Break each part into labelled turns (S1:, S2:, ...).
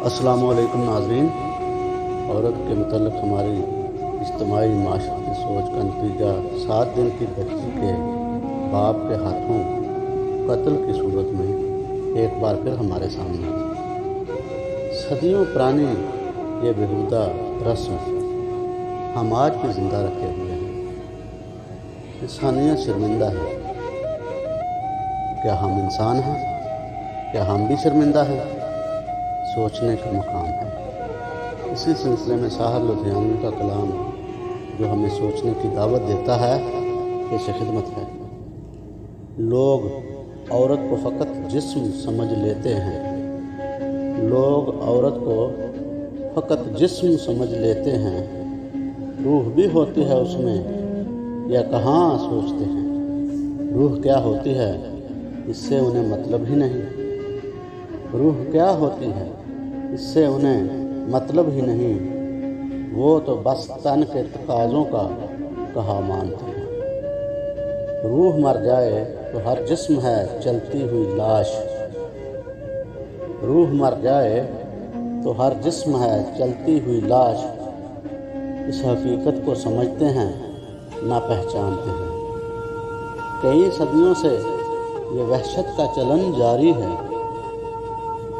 S1: السلام علیکم ناظرین، عورت کے متعلق ہماری اجتماعی معاشرتی سوچ کا نتیجہ 7 دن کی بچی کے باپ کے ہاتھوں قتل کی صورت میں ایک بار پھر ہمارے سامنے ہے۔ صدیوں پرانی یہ بیہودہ رسم ہم آج بھی زندہ رکھے ہوئے ہیں۔ انسانیت شرمندہ ہے۔ کیا ہم انسان ہیں؟ کیا ہم بھی شرمندہ ہیں؟ سوچنے کا مقام ہے۔ اسی سلسلے میں ساحر لدھیانوی کا کلام جو ہمیں سوچنے کی دعوت دیتا ہے، پیش خدمت ہے۔ لوگ عورت کو فقط جسم سمجھ لیتے ہیں۔ لوگ عورت کو فقط جسم سمجھ لیتے ہیں، روح بھی ہوتی ہے اس میں یا کہاں سوچتے ہیں۔ روح کیا ہوتی ہے اس سے انہیں مطلب ہی نہیں۔ روح کیا ہوتی ہے اس سے انہیں مطلب ہی نہیں۔ وہ تو بس تن کے تقاضوں کا کہا مانتے ہیں۔ روح مر جائے تو ہر جسم ہے چلتی ہوئی لاش۔ روح مر جائے تو ہر جسم ہے چلتی ہوئی لاش۔ اس حقیقت کو سمجھتے ہیں نہ پہچانتے ہیں۔ کئی صدیوں سے یہ وحشت کا چلن جاری ہے۔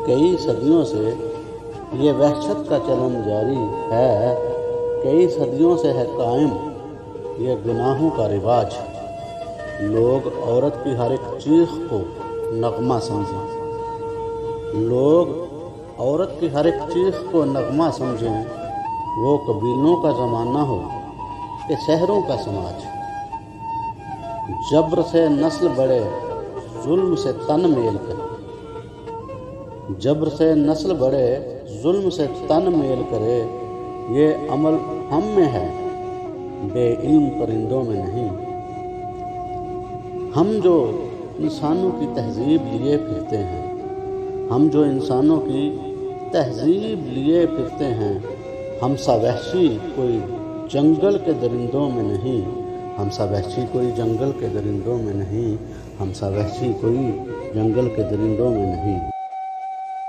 S1: کئی صدیوں سے یہ وحشت کا چلن جاری ہے۔ کئی صدیوں سے ہے قائم یہ گناہوں کا رواج۔ لوگ عورت کی ہر ایک چیخ کو نغمہ سمجھیں۔ لوگ عورت کی ہر ایک چیخ کو نغمہ سمجھیں۔ وہ قبیلوں کا زمانہ ہو کہ شہروں کا سماج۔ جبر سے نسل بڑھے، ظلم سے تن میل کرے۔ جبر سے نسل بڑھے، ظلم سے تن میل کرے۔ یہ عمل ہم میں ہے، بے علم پرندوں میں نہیں۔ ہم جو انسانوں کی تہذیب لیے پھرتے ہیں، ہم جو انسانوں کی تہذیب لیے پھرتے ہیں، ہم سا وحشی کوئی جنگل کے درندوں میں نہیں۔ ہم سا وحشی کوئی جنگل کے درندوں میں نہیں۔ ہم سا وحشی کوئی جنگل کے درندوں میں نہیں۔